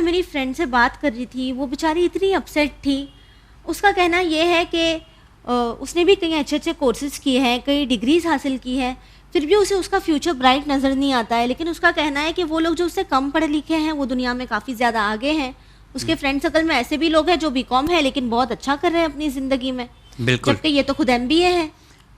मेरी फ्रेंड से बात कर रही थी, वो बेचारी इतनी अपसेट थी। उसका कहना ये है कि उसने भी कई अच्छे अच्छे कोर्सेज किए हैं, कई डिग्रीज हासिल की हैं, फिर भी उसे उसका फ्यूचर ब्राइट नज़र नहीं आता है। लेकिन उसका कहना है कि वो लोग जो उससे कम पढ़े लिखे हैं वो दुनिया में काफ़ी ज़्यादा आगे हैं। उसके फ्रेंड सर्कल में ऐसे भी लोग हैं जो बीकॉम है लेकिन बहुत अच्छा कर रहे हैं अपनी ज़िंदगी में, जबकि ये तो खुद MBA है।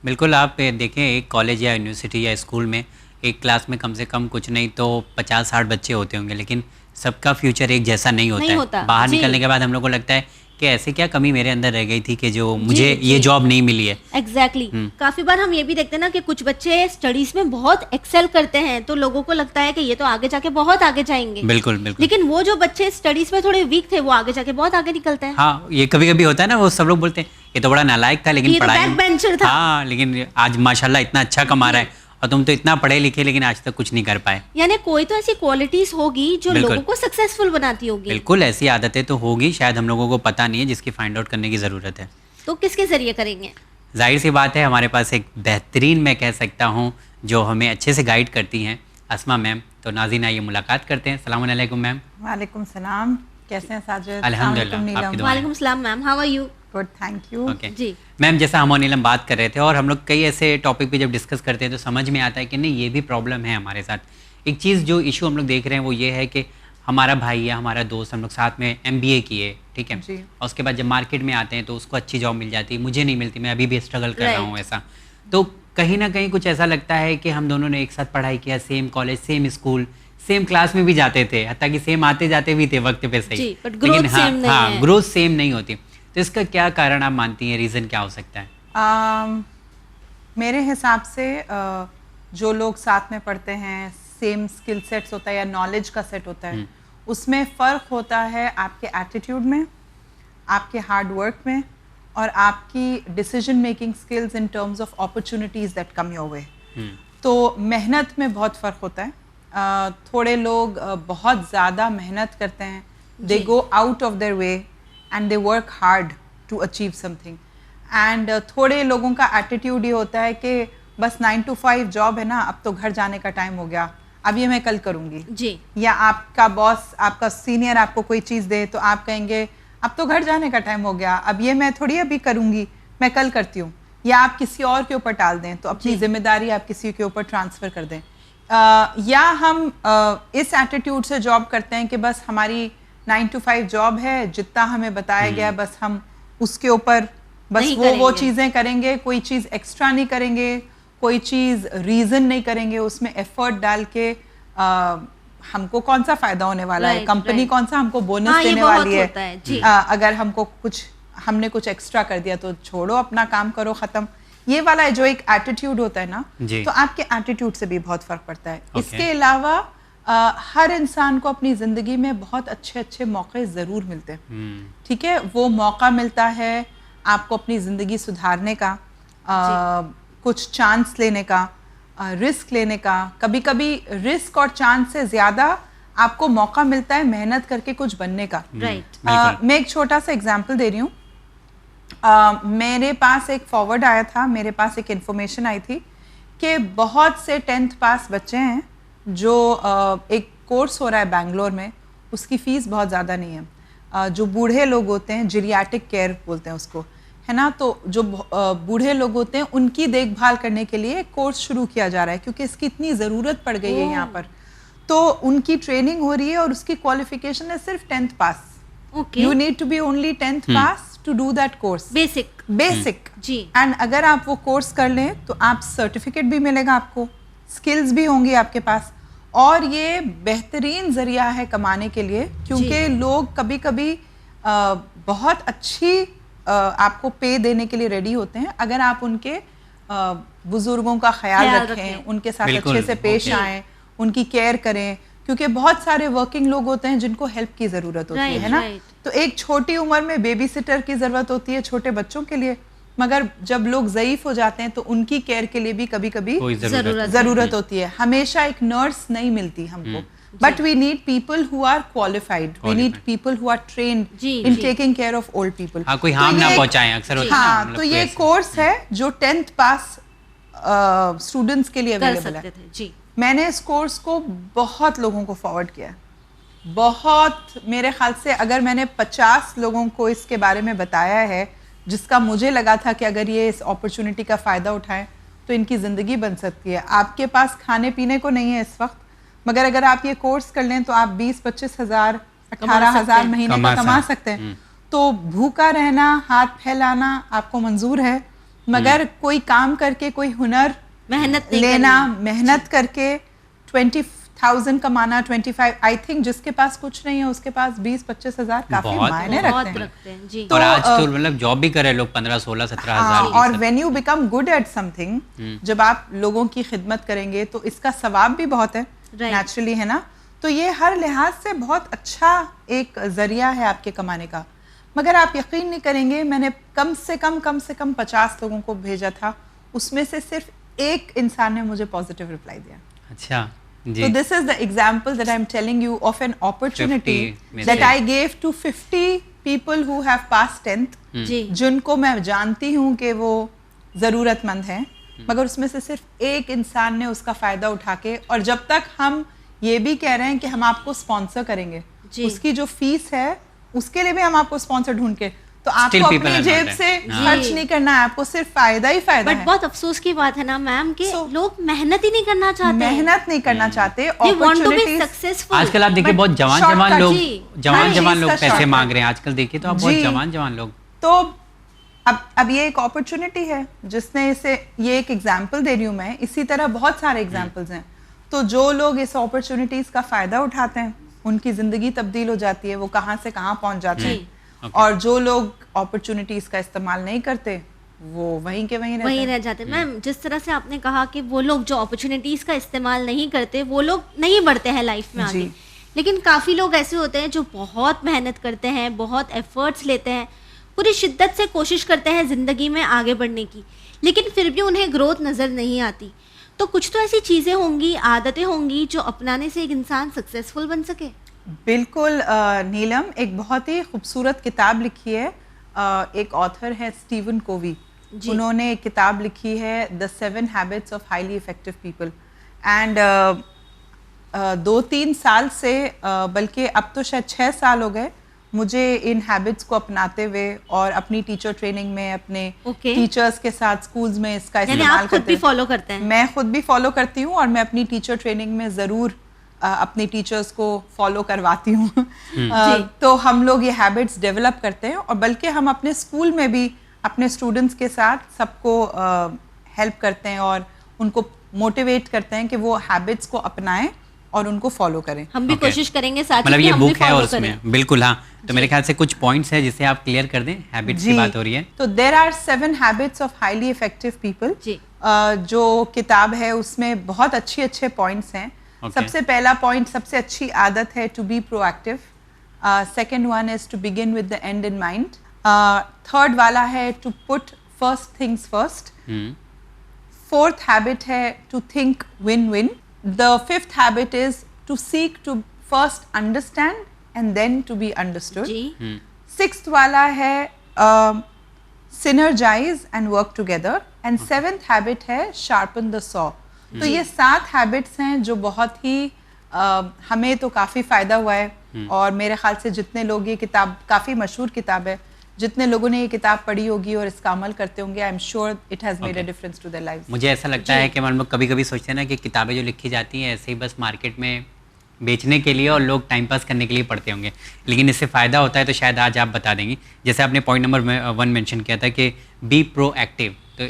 बिल्कुल, आप देखें एक कॉलेज या यूनिवर्सिटी या स्कूल में एक क्लास में कम से कम कुछ नहीं तो 50-60 बच्चे होते होंगे, लेकिन सबका फ्यूचर एक जैसा नहीं होता है। बाहर निकलने के बाद हम लोग को लगता है कि ऐसे क्या कमी मेरे अंदर रह गई थी कि जो मुझे ये जॉब नहीं मिली है। एग्जैक्टली काफ़ी बार हम ये भी देखते हैं ना कि कुछ बच्चे स्टडीज़ में बहुत एक्सेल करते हैं, तो लोगों को लगता है कि ये तो आगे जाके बहुत आगे जाएंगे। बिल्कुल बिल्कुल। लेकिन वो जो बच्चे स्टडीज़ में थोड़े वीक थे वो आगे जाके बहुत आगे निकलते हैं। हाँ, ये कभी कभी होता है ना, वो सब लोग बोलते हैं ये तो बड़ा नालायक था लेकिन पढ़ाई बैक बेंचर था। हाँ, लेकिन आज माशाल्लाह इतना अच्छा कमा रहा है, और तुम तो इतना पढ़े लिखे लेकिन आज तक कुछ नहीं कर पाए। यानी कोई तो ऐसी क्वालिटीज होगी जो लोगों को सक्सेसफुल बनाती होगी। बिल्कुल, ऐसी आदतें तो होगी, शायद हम लोगों को पता नहीं है, जिसकी फाइंड आउट करने की ज़रूरत है। तो किसके जरिए करेंगे? जाहिर सी बात है, हमारे पास एक बेहतरीन, मैं कह सकता हूँ, जो हमें अच्छे से गाइड करती हैं, अस्मा मैम। तो नाज़रीन आइए मुलाकात करते हैं। अस्सलाम वालेकुम मैम। वालेकुम सलाम, कैसे हैं साजिद? अल्हम्दुलिल्लाह। वालेकुम सलाम ma'am, how are you? Good, thank you. जी मैम, जैसा हम और नीलम बात कर रहे थे और हम लोग कई ऐसे टॉपिक पे जब डिस्कस करते हैं तो समझ में आता है कि नहीं, ये भी प्रॉब्लम है हमारे साथ। एक चीज़ जो इशू हम लोग देख रहे हैं वो ये है कि हमारा भाई या हमारा दोस्त, हम लोग साथ में MBA किए, ठीक है, और उसके बाद जब मार्केट में आते हैं तो उसको अच्छी जॉब मिल जाती है, मुझे नहीं मिलती, मैं अभी भी स्ट्रगल कर रहा हूँ ऐसा। तो कहीं ना कहीं कुछ ऐसा लगता है कि हम दोनों ने एक साथ पढ़ाई किया, same college, same school, same class में भी जाते थे, हत्ता कि सेम आते जाते भी थे वक्त पे सही, लेकिन हाँ ग्रोथ सेम नहीं होती। तो इसका क्या कारण आप मानती हैं, रीज़न क्या हो सकता है? मेरे हिसाब से जो लोग साथ में पढ़ते हैं, सेम स्किल सेट्स होता है या नॉलेज का सेट होता है, उसमें फ़र्क होता है आपके एटीट्यूड में, आपके हार्ड वर्क में, और आपकी decision making skills in terms of opportunities that come your way. तो मेहनत में बहुत फ़र्क होता है। थोड़े लोग बहुत ज़्यादा मेहनत करते हैं, they go out of their way and they work hard to achieve something, and थोड़े लोगों का एटीट्यूड ये होता है कि बस 9 to 5 जॉब है ना, अब तो घर जाने का टाइम हो गया, अब ये मैं कल करूँगी जी। या आपका बॉस, आपका सीनियर आपको कोई चीज़ दे तो आप कहेंगे अब तो घर जाने का टाइम हो गया, अब ये मैं थोड़ी अभी करूँगी, मैं कल करती हूँ। या आप किसी और के ऊपर टाल दें, तो अपनी जिम्मेदारी आप किसी के ऊपर ट्रांसफ़र कर दें। या हम इस एटीट्यूड से जॉब करते हैं कि बस हमारी 9 to 5 जॉब है, जितना हमें बताया गया बस हम उसके ऊपर बस वो चीज़ें करेंगे, कोई चीज़ एक्स्ट्रा नहीं करेंगे, कोई चीज़ रीज़न नहीं करेंगे, उसमें एफर्ट डाल के हमको कौन सा फ़ायदा होने वाला है, कंपनी कौन सा हमको बोनस देने वाली है, अगर हमको हमने कुछ एक्स्ट्रा कर दिया तो छोड़ो, अपना काम करो, ख़त्म। ये वाला जो एक एटीट्यूड होता है ना, तो आपके एटीट्यूड से भी बहुत फ़र्क पड़ता है। इसके अलावा हर इंसान को अपनी ज़िंदगी में बहुत अच्छे अच्छे मौके ज़रूर मिलते हैं, ठीक है, वो मौका मिलता है आपको अपनी ज़िंदगी सुधारने का, कुछ चांस लेने का, रिस्क लेने का। कभी कभी रिस्क और चांस से ज़्यादा आपको मौका मिलता है मेहनत करके कुछ बनने का। मैं एक छोटा सा एग्जाम्पल दे रही हूँ। मेरे पास एक फॉरवर्ड आया था, मेरे पास एक इन्फॉर्मेशन आई थी कि बहुत से 10th पास बच्चे हैं जो एक कोर्स हो रहा है बेंगलोर में, उसकी फ़ीस बहुत ज़्यादा नहीं है। जो बूढ़े लोग होते हैं, जीरियाट्रिक केयर बोलते हैं उसको, है ना, तो जो बूढ़े लोग होते हैं उनकी देखभाल करने के लिए एक कोर्स शुरू किया जा रहा है, क्योंकि इसकी इतनी ज़रूरत पड़ गई है यहाँ पर। तो उनकी ट्रेनिंग हो रही है और उसकी क्वालिफिकेशन है सिर्फ 10th pass. You need to be only 10th pass to do that course, basic जी। एंड अगर आप वो कोर्स कर लें तो आप सर्टिफिकेट भी मिलेगा, आपको स्किल्स भी होंगी आपके पास, और ये बेहतरीन ज़रिया है कमाने के लिए, क्योंकि लोग कभी कभी बहुत अच्छी आपको पे देने के लिए रेडी होते हैं अगर आप उनके बुजुर्गों का ख्याल रखें, उनके साथ अच्छे से पेश आएँ, उनकी केयर करें, क्योंकि बहुत सारे वर्किंग लोग होते हैं जिनको हेल्प की ज़रूरत होती है ना। तो एक छोटी उम्र में बेबी सिटर की ज़रूरत होती है छोटे बच्चों के लिए, मगर जब लोग ज़ईफ़ हो जाते हैं तो उनकी केयर के लिए भी कभी कभी ज़रूरत होती है। हमेशा एक नर्स नहीं मिलती हमको, but we need people who are qualified, we need people who are trained in taking care of old people. कोई हार्म ना पहुंचाएं, अक्सर होता है ना। तो ये कोर्स है जो 10th पास स्टूडेंट्स के लिए अवेलेबल है। मैंने इस कोर्स को बहुत लोगों को फॉरवर्ड किया, बहुत, मेरे ख्याल से अगर मैंने 50 लोगों को इसके बारे में बताया है जिसका मुझे लगा था कि अगर ये इस अपॉर्चुनिटी का फ़ायदा उठाएं तो इनकी ज़िंदगी बन सकती है। आपके पास खाने पीने को नहीं है इस वक्त, मगर अगर आप ये कोर्स कर लें तो आप 20-25 हज़ार 18,000 महीने का कमा सकते हैं। तो भूखा रहना, हाथ फैलाना आपको मंजूर है, मगर कोई काम करके, कोई हुनर मेहनत नहीं लेना, करनी। मेहनत करके 20,000 कमाना, 25, आई थिंक जिसके पास कुछ नहीं है उसके पास 20-25 हज़ार काफी बहुत मायने बहुत रखते हैं। रखते हैं जी। और आज तो मतलब जॉब भी करे लोग 15, 16, 17 हाँ, हज़ार। और when you become good at something, जब आप लोगों की खिदमत करेंगे तो इसका सवाब भी बहुत है नेचुरली, है ना। तो ये हर लिहाज से बहुत अच्छा एक जरिया है आपके कमाने का। मगर आप यकीन नहीं करेंगे, मैंने कम से कम 50 लोगों को भेजा था, उसमें से सिर्फ एक इंसान ने मुझे पॉजिटिव रिप्लाई दिया। अच्छा जी। So this is the example that I'm telling you of an opportunity 50 that I gave to 50 people who have passed 10th, जी जिनको मैं जानती हूँ कि वो ज़रूरतमंद हैं, मगर उसमें से सिर्फ एक इंसान ने उसका फ़ायदा उठा के, और जब तक हम ये भी कह रहे हैं कि हम आपको स्पॉन्सर करेंगे, जी। उसकी जो फीस है उसके लिए भी हम आपको स्पॉन्सर ढूंढ के, तो Still आपको people अपनी are जेब not से there. खर्च जी। नहीं करना है, आपको सिर्फ फ़ायदा ही फ़ायदा बट है। बहुत अफसोस की बात है ना मैम कि So- लोग मेहनत ही नहीं करना चाहते हैं। मेहनत नहीं करना चाहते, They want to be opportunities successful। आजकल आप देखिए But बहुत जवान shortcut, जवान लोग, जी। जवान हर जवान चीज़ लोग का पैसे shortcut। मांग रहे हैं आजकल, देखिए तो आप बहुत जी। जवान जवान लोग। तो अब ये एक अपॉर्चुनिटी है जिसने इसे, ये एक एग्जांपल दे रही हूँ मैं, इसी तरह बहुत सारे एग्जांपल्स हैं। तो जो लोग इस अपॉर्चुनिटीज का फायदा उठाते हैं उनकी जिंदगी तब्दील हो जाती है, वो कहाँ से कहाँ पहुँच जाते हैं। Okay. और जो लोग अपॉर्चुनिटीज का इस्तेमाल नहीं करते वो वहीं के वहीं रहते वहीं हैं। रह जाते हैं। मैम जिस तरह से आपने कहा कि वो लोग जो अपॉर्चुनिटीज़ का इस्तेमाल नहीं करते वो लोग नहीं बढ़ते हैं लाइफ में आगे, जी। लेकिन काफ़ी लोग ऐसे होते हैं जो बहुत मेहनत करते हैं, बहुत एफर्ट्स लेते हैं, पूरी शिद्दत से कोशिश करते हैं ज़िंदगी में आगे बढ़ने की, लेकिन फिर भी उन्हें ग्रोथ नज़र नहीं आती। तो कुछ तो ऐसी चीज़ें होंगी, आदतें होंगी जो अपनाने से एक इंसान सक्सेसफुल बन सके। बिल्कुल नीलम, एक बहुत ही खूबसूरत किताब लिखी है, एक ऑथर है स्टीवन कोवी, जी। उन्होंने एक किताब लिखी है the 7 habits of highly effective people. And 2-3 साल से बल्कि अब तो शायद 6 साल हो गए मुझे इन हैबिट्स को अपनाते हुए, और अपनी टीचर ट्रेनिंग में अपने Okay. टीचर्स के साथ स्कूल्स में इसका यानी इस्तेमाल आप खुद करते भी हैं। फॉलो करते हैं। मैं खुद भी फॉलो करती हूँ, और मैं अपनी टीचर ट्रेनिंग में ज़रूर अपनी टीचर्स को फॉलो करवाती हूँ। जी। तो हम लोग ये हैबिट्स डेवलप करते हैं, और बल्कि हम अपने स्कूल में भी अपने स्टूडेंट्स के साथ सबको हेल्प करते हैं और उनको मोटिवेट करते हैं कि वो हैबिट्स को अपनाएं और उनको फॉलो करें। हम भी Okay. कोशिश करेंगे साथ ही मतलब कि ये हम भी बुक है follow और उसमें करें। बिल्कुल, हाँ। तो मेरे ख्याल से कुछ पॉइंट्स है जिसे आप क्लियर कर दें, हैबिट्स की बात हो रही है। तो there are 7 habits of highly effective people, जी। जो किताब है उसमें बहुत अच्छे पॉइंट्स हैं। Okay. सबसे पहला पॉइंट, सबसे अच्छी आदत है to be proactive. Second one is to begin with the end in mind. Third वाला है to put first things first. Fourth habit है to think win win. The fifth habit is to seek to first understand and then to be understood. जी। Sixth वाला है synergize and work together. And seventh habit है sharpen the saw. तो ये 7 habits हैं जो बहुत ही हमें तो काफ़ी फ़ायदा हुआ है, और मेरे ख्याल से जितने लोग, ये किताब काफ़ी मशहूर किताब है, जितने लोगों ने ये किताब पढ़ी होगी और इसका अमल करते होंगे, I am sure it has made a difference to their lives. मुझे ऐसा लगता है कि मतलब कभी कभी सोचते हैं ना कि किताबें जो लिखी जाती हैं ऐसे ही बस मार्केट में बेचने के लिए और लोग टाइम पास करने के लिए पढ़ते होंगे, लेकिन इससे फ़ायदा होता है तो शायद आज आप बता देंगी। जैसे आपने पॉइंट नंबर 1 मेंशन किया था कि बी प्रोएक्टिव, तो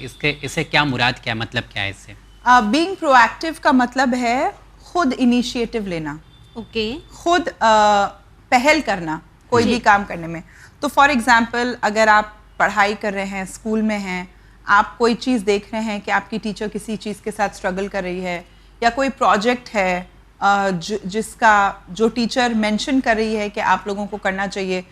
इससे क्या मुराद, क्या मतलब क्या है इससे? बीइंग प्रोएक्टिव का मतलब है खुद इनिशिएटिव लेना, ओके। खुद पहल करना कोई जी। भी काम करने में। तो फॉर एग्जांपल, अगर आप पढ़ाई कर रहे हैं, स्कूल में हैं, आप कोई चीज़ देख रहे हैं कि आपकी टीचर किसी चीज़ के साथ स्ट्रगल कर रही है, या कोई प्रोजेक्ट है जिसका जो टीचर मेंशन कर रही है कि आप लोगों को करना चाहिए,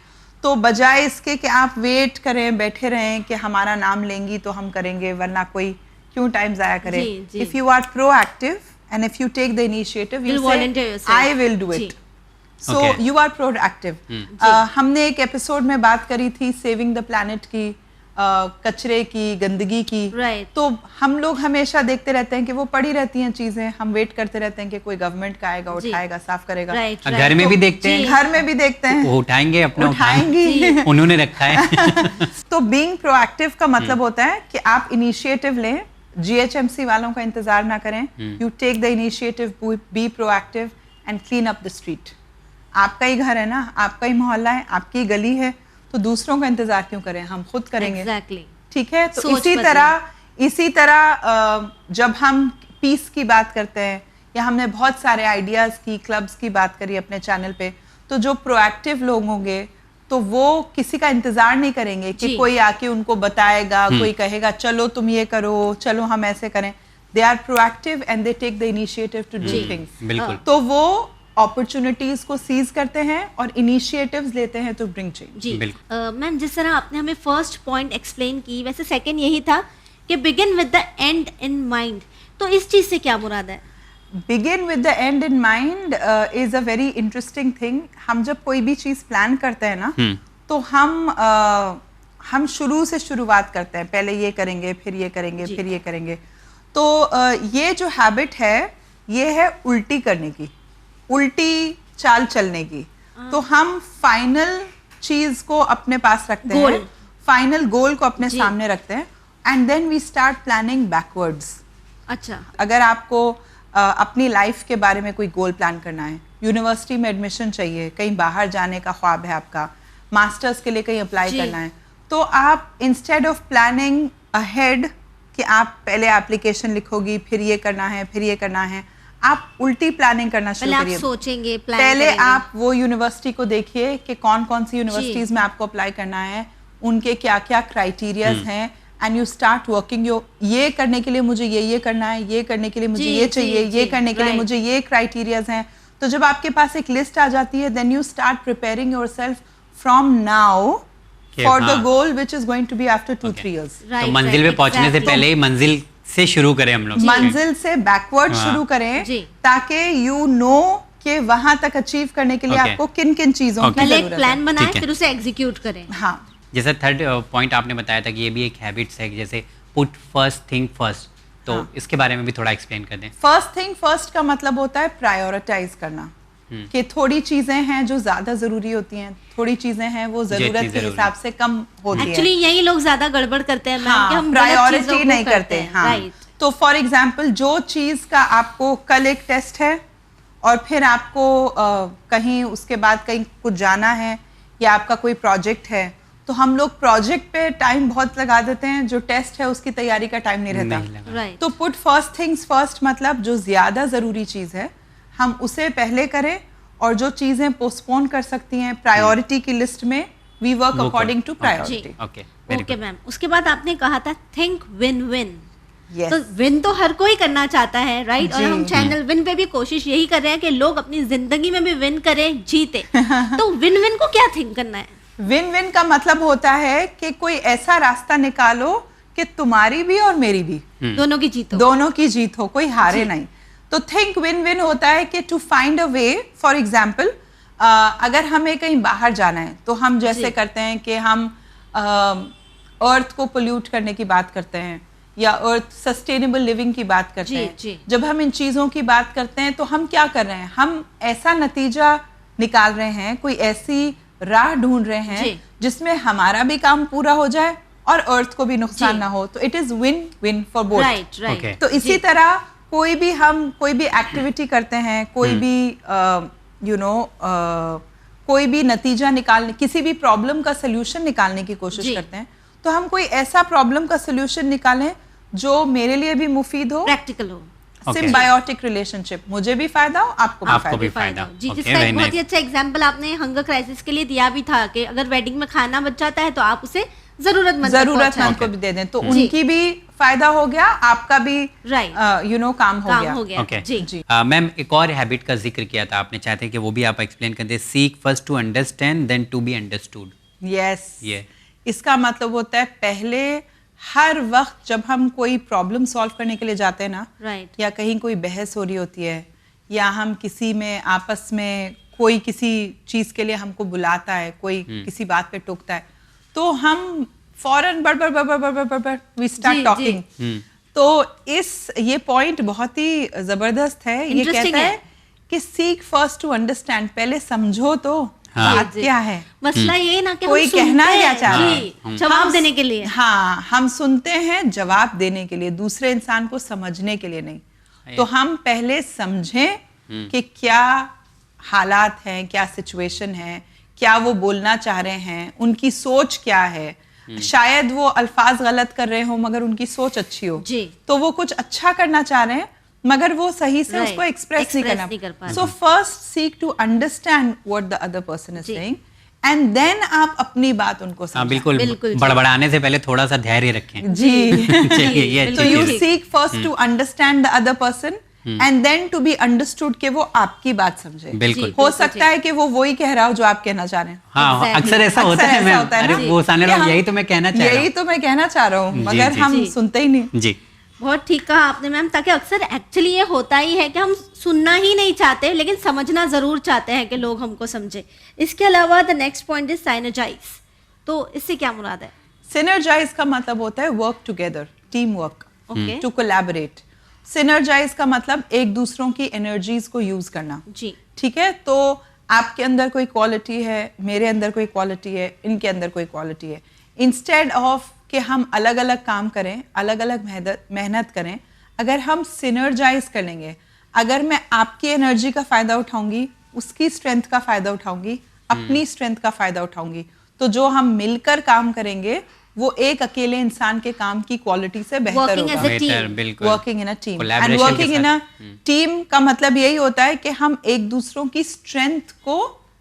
तो बजाय इसके कि आप वेट करें, बैठे रहें कि हमारा नाम लेंगी तो हम करेंगे, वरना कोई क्यों टाइम ज़ाया करे। जी, जी। If you are proactive and if you take the initiative, you You'll volunteer से yourself. आई विल डू जी। It. So Okay. You are proactive. हमने एक एपिसोड में बात करी थी सेविंग द प्लैनेट की, कचरे की, गंदगी की, Right. तो हम लोग हमेशा देखते रहते हैं कि वो पड़ी रहती हैं चीजें, हम वेट करते रहते हैं कि कोई गवर्नमेंट का आएगा, जी। उठाएगा, साफ करेगा। राइट घर में भी देखते हैं, घर में भी देखते हैं, वो उठाएंगे, अपना उठाएंगी। उन्होंने रखा है। तो बीइंग प्रोएक्टिव का मतलब होता है कि आप इनिशिएटिव लें, जीएचएमसी वालों का इंतजार ना करें, you take the initiative, be proactive and clean up the street. आपका ही घर है ना, आपका ही मोहल्ला है, आपकी गली है, तो दूसरों का इंतजार क्यों करें, हम खुद करेंगे। एग्जैक्टली। ठीक है, तो सोच इसी तरह जब हम पीस की बात करते हैं, या हमने बहुत सारे आइडियाज की, क्लब्स की बात करी अपने चैनल पे, तो जो प्रोएक्टिव लोग होंगे तो वो किसी का इंतजार नहीं करेंगे कि कोई आके उनको बताएगा, कोई कहेगा चलो तुम ये करो, चलो हम ऐसे करें। They are proactive and they take the initiative to do things. बिल्कुल। तो वो अपॉर्चुनिटीज को सीज करते हैं और इनिशिएटिव्स लेते हैं टू ब्रिंग चेंज। जी बिल्कुल। मैम, जिस तरह आपने हमें फर्स्ट पॉइंट एक्सप्लेन की, वैसे सेकंड यही था कि begin with the end in mind, तो इस चीज से क्या मुराद है? Begin with the end in mind is a very interesting thing. हम जब कोई भी चीज प्लान करते हैं ना, तो हम शुरू से शुरुआत करते हैं, पहले ये करेंगे, फिर ये करेंगे, फिर ये करेंगे। तो ये जो हैबिट है, ये है उल्टी करने की, उल्टी चाल चलने की। तो हम फाइनल चीज को अपने पास रखते हैं, फाइनल गोल को अपने सामने रखते हैं, and then we start planning backwards. अच्छा। अगर आपको अपनी लाइफ के बारे में कोई गोल प्लान करना है, यूनिवर्सिटी में एडमिशन चाहिए, कहीं बाहर जाने का ख्वाब है आपका, मास्टर्स के लिए कहीं अप्लाई करना है, तो आप इंस्टेड ऑफ प्लानिंग अहेड कि आप पहले एप्लीकेशन लिखोगी, फिर ये करना है, फिर ये करना है, आप उल्टी प्लानिंग करना शुरू करिए। आप सोचेंगे, प्लान पहले करेंगे। आप वो यूनिवर्सिटी को देखिए कि कौन कौन सी यूनिवर्सिटीज में आपको अप्लाई करना है, उनके क्या क्या क्राइटेरियाज हैं, and you start working your, ये करने के लिए मुझे ये करना है, ये करने के लिए मुझे ये चाहिए, ये करने के लिए मुझे ये क्राइटेरियाज हैं। तो जब आपके पास एक लिस्ट आ जाती है, then you start preparing yourself from now for the goal which is going to be after 2-3 years। तो मंजिल पे पहुंचने से पहले ही मंजिल से शुरू करें हम लोग, मंजिल से बैकवर्ड शुरू करें, ताकि यू नो कि वहां तक अचीव करने के लिए आपको किन किन चीजों की पहले जरूरत एक है। प्लान बनाएं, फिर उसे एग्जीक्यूट करें। हाँ, जैसे थर्ड पॉइंट आपने बताया था कि ये भी एक हैबिट्स है, जैसे पुट फर्स्ट थिंग फर्स्ट, तो इसके बारे में भी थोड़ा एक्सप्लेन कर दें। फर्स्ट थिंग फर्स्ट का मतलब होता है प्रायोरिटाइज करना, कि थोड़ी चीजें हैं जो ज्यादा जरूरी होती हैं, थोड़ी चीजें हैं वो जरूरत के हिसाब से कम होती है। एक्चुअली यही लोग ज्यादा गड़बड़ करते हैं, हाँ, कि हम प्रायोरिटी नहीं करते। हाँ, राइट। तो फॉर एग्जाम्पल, जो चीज का आपको कल एक टेस्ट है और फिर आपको कहीं उसके बाद कहीं कुछ जाना है, या आपका कोई प्रोजेक्ट है, तो हम लोग प्रोजेक्ट पे टाइम बहुत लगा देते हैं, जो टेस्ट है उसकी तैयारी का टाइम नहीं रहता। राइट। तो पुट फर्स्ट थिंग्स फर्स्ट मतलब जो ज्यादा जरूरी चीज है हम उसे पहले करें, और जो चीजें पोस्टपोन कर सकती हैं प्रायोरिटी की लिस्ट में, we work according to priority. Okay ma'am, उसके बाद आपने कहा था थिंक विन विन। Yes. तो विन तो हर कोई करना चाहता है, राइट? और हम चैनल विन पे भी कोशिश यही कर रहे हैं कि लोग अपनी जिंदगी में भी विन करें, जीते। तो विन विन को क्या थिंक करना है? विन विन का मतलब होता है कि कोई ऐसा रास्ता निकालो कि तुम्हारी भी और मेरी भी, दोनों की जीत हो, दोनों की जीत हो, कोई हारे नहीं। तो थिंक विन विन होता है कि to find a way. For example, अगर हमें कहीं बाहर जाना है, तो हम जैसे करते हैं कि हम अर्थ को पोल्यूट करने की बात करते हैं, या अर्थ सस्टेनेबल लिविंग की बात करते हैं। जब हम इन चीजों की बात करते हैं, तो हम क्या कर रहे हैं, हम ऐसा नतीजा निकाल रहे हैं, कोई ऐसी राह ढूंढ रहे हैं जिसमें हमारा भी काम पूरा हो जाए और अर्थ को भी नुकसान ना हो। तो it is win win for both. Right, right. तो इसी तरह कोई भी एक्टिविटी करते हैं, कोई भी कोई भी नतीजा निकालने, किसी भी प्रॉब्लम का सोल्यूशन निकालने की कोशिश करते हैं, तो हम कोई ऐसा प्रॉब्लम का सोल्यूशन निकालें जो मेरे लिए भी मुफीद हो, प्रैक्टिकल हो, सिम्बायोटिक रिलेशनशिप, मुझे भी फायदा हो, आपको भी फायदा। जी, जिसका एक बहुत ही अच्छा एग्जांपल आपने हंगर क्राइसिस के लिए दिया भी था कि अगर वेडिंग में खाना बच जाता है तो आप उसे जरूरतमंद को भी दे दें, तो उनकी भी फायदा हो गया, आपका भी काम हो गया। जी। मैम, एक और हैबिट का जिक्र किया था आपने, चाहते हैं कि वो भी आप एक्सप्लेन कर दें। Seek first to understand then to be understood. Yes, इसका मतलब होता है पहले हर वक्त जब हम कोई प्रॉब्लम सॉल्व करने के लिए जाते हैं ना, या कहीं कोई बहस हो रही होती है, या हम किसी में आपस में कोई किसी चीज के लिए हमको बुलाता है, कोई किसी बात पे टोकता है, तो हम फौरन बड़ वी स्टार्ट जी, टॉकिंग। तो ये पॉइंट बहुत ही जबरदस्त है। ये Interesting कहता है। है कि सीक फर्स्ट टू अंडरस्टैंड, पहले समझो तो बात जी। क्या है, मसला ये ना कि कोई हम कहना सुनते क्या हैं, चाह रहा है। जी, जवाब देने के लिए। हाँ, हम सुनते हैं जवाब देने के लिए, दूसरे इंसान को समझने के लिए नहीं। तो हम पहले समझें कि क्या हालात हैं, क्या सिचुएशन है, क्या वो बोलना चाह रहे हैं, उनकी सोच क्या है। शायद वो अल्फाज गलत कर रहे हो मगर उनकी सोच अच्छी हो, जी। तो वो कुछ अच्छा करना चाह रहे हैं मगर वो सही से Right. उसको एक्सप्रेस नहीं Express नहीं कर पा करना। रहे। So first seek to understand what the other person is जी। सेइंग एंड देन आप अपनी बात उनको हाँ समझाएं। बिल्कुल, बिल्कुल, जी। बड़बड़ाने से पहले थोड़ा सा धैर्य रखें। जी। चलिए ये बिल्कुल, So अच्छी you चीज़ है। seek first to understand the other person and then to be understood कि वो आपकी बात समझे। बिल्कुल। जी। हो सकता है कि वो वही कह रहा हो जो आप कहना चाह रहे हैं। हाँ Exactly. अक्सर ऐसा अक्सर होता है ऐसा मैम। होता है अरे ना वो सामने कि लोग हम- यही तो मैं कहना चाह रहा यही हूँ। तो मैं कहना चाह रहा हूँ जी, मगर जी। हम जी। सुनते ही नहीं। जी बहुत ठीक कहा आपने मैम, ताकि अक्सर एक्चुअली ये होता ही है कि हम सुनना ही नहीं चाहते लेकिन समझना जरूर चाहते हैं कि लोग हमको समझे। इसके अलावा द नेक्स्ट पॉइंट इज साइनर्जाइज। तो इससे क्या मुराद है? सिनर्जाइज का मतलब होता है work together, team work, okay, to collaborate. Synergise का मतलब एक दूसरों की एनर्जीज को यूज करना। जी, ठीक है, तो आपके अंदर कोई क्वालिटी है, मेरे अंदर कोई क्वालिटी है, इनके अंदर कोई क्वालिटी है। इंस्टेड ऑफ कि हम अलग अलग काम करें, अलग अलग मेहनत करें, अगर हम सिनर्जाइज कर लेंगे, अगर मैं आपकी एनर्जी का फ़ायदा उठाऊंगी, उसकी स्ट्रेंथ का फ़ायदा उठाऊंगी, अपनी स्ट्रेंथ का फ़ायदा उठाऊंगी, तो जो हम मिलकर काम करेंगे वो एक अकेले इंसान के काम की क्वालिटी से बेहतर Working होगा। as a team. बेहतर, बिल्कुल। Working in a team, and Collaboration के वर्किंग इन अ साथ। टीम का मतलब यही होता है कि हम एक दूसरों की स्ट्रेंथ को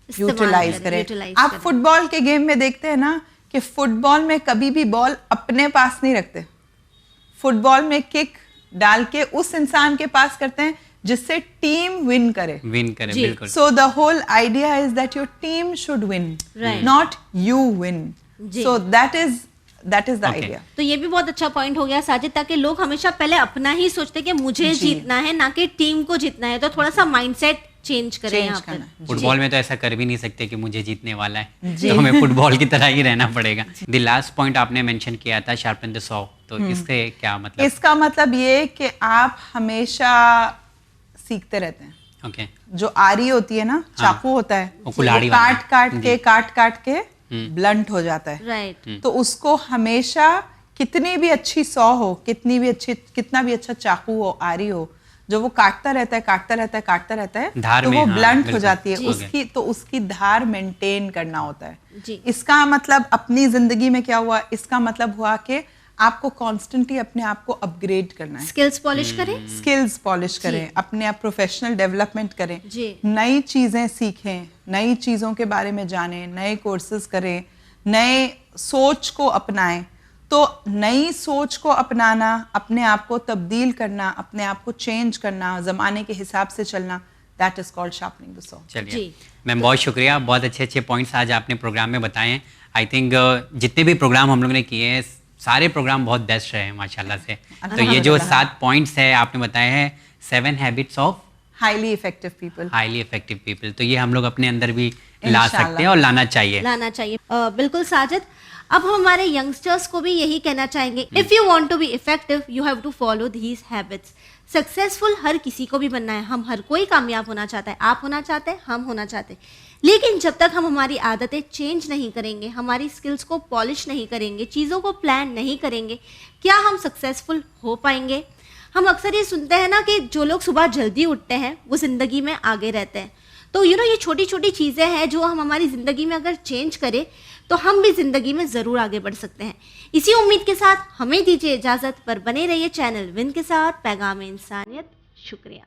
इस्तेमाल यूटिलाइज करें, करें। utilize आप करें। फुटबॉल के गेम में देखते हैं ना कि फुटबॉल में कभी भी बॉल अपने पास नहीं रखते, फुटबॉल में किक डाल के उस इंसान के पास करते हैं जिससे टीम विन करे। विन करें जी। बिल्कुल। So the whole idea is that your team should win, Right. not you win. Ji. So that is the Okay. idea. तो ये भी बहुत अच्छा पॉइंट हो गया साजिद, ताकि लोग हमेशा पहले अपना ही सोचते कि मुझे जी। जीतना है ना कि टीम को जीतना है। तो थोड़ा सा माइंडसेट चेंज करें Change यहाँ पर। करना, जी। फुटबॉल में तो ऐसा कर भी नहीं सकते कि मुझे जीतने वाला है, जी। तो हमें फुटबॉल की तरह ही रहना पड़ेगा। द लास्ट पॉइंट आपने मेंशन किया था शार्पन द सॉ, तो इससे क्या मतलब? इसका मतलब ये कि आप हमेशा सीखते रहते हैं। ओके, जो आरी होती है ना, चाकू होता है, वो कुल्हाड़ी वो वाला। काट काट के ब्लंट हो जाता है। राइट, तो उसको हमेशा कितनी भी अच्छी सॉ हो, कितना भी अच्छा चाकू हो, आरी हो, जो वो काटता रहता है धार तो में, वो हाँ, ब्लंट हो बिल्कुल। जाती है। जी। उसकी धार मेंटेन करना होता है। जी। इसका मतलब अपनी जिंदगी में क्या हुआ? इसका मतलब हुआ कि आपको कॉन्स्टेंटली अपने आप को अपग्रेड करना है, स्किल्स पॉलिश करें। स्किल्स पॉलिश करें, अपने आप प्रोफेशनल डेवलपमेंट करें, जी। नई चीज़ें सीखें, नई चीज़ों के बारे में जानें, नए कोर्सेज करें, नए सोच को अपनाएं। तो नई सोच को अपनाना, अपने आप को तब्दील करना, अपने आप को चेंज करना, ज़माने के हिसाब से चलना, that is called sharpening the saw. चलिए जी। मैम, बहुत शुक्रिया, बहुत अच्छे पॉइंट्स आज आपने प्रोग्राम में बताए हैं। आई थिंक जितने भी प्रोग्राम हम लोगों ने किए हैं, सारे प्रोग्राम बहुत बेस्ट रहे हैं माशाल्लाह से। तो ये जो 7 पॉइंट्स है आपने बताए हैं, 7 habits of highly effective people, highly effective people, तो ये हम लोग अपने अंदर भी ला इंशाल्लाह। सकते हैं और लाना चाहिए। लाना चाहिए। बिल्कुल साजिद, अब हम हमारे यंगस्टर्स को भी यही कहना चाहेंगे, if you want to be effective you have to follow these habits. Successful हर किसी को भी बनना है, हम हर कोई कामयाब होना चाहता है, आप होना चाहते हैं, हम होना चाहते हैं, लेकिन जब तक हम हमारी आदतें चेंज नहीं करेंगे, हमारी स्किल्स को पॉलिश नहीं करेंगे, चीज़ों को प्लान नहीं करेंगे, क्या हम सक्सेसफुल हो पाएंगे? हम अक्सर ये सुनते हैं ना कि जो लोग सुबह जल्दी उठते हैं वो ज़िंदगी में आगे रहते हैं। तो ये छोटी छोटी चीज़ें हैं जो हम हमारी ज़िंदगी में अगर चेंज करें तो हम भी ज़िंदगी में ज़रूर आगे बढ़ सकते हैं। इसी उम्मीद के साथ हमें दीजिए इजाज़त, पर बने रहिए चैनल विन के साथ, पैगाम इंसानियत। शुक्रिया।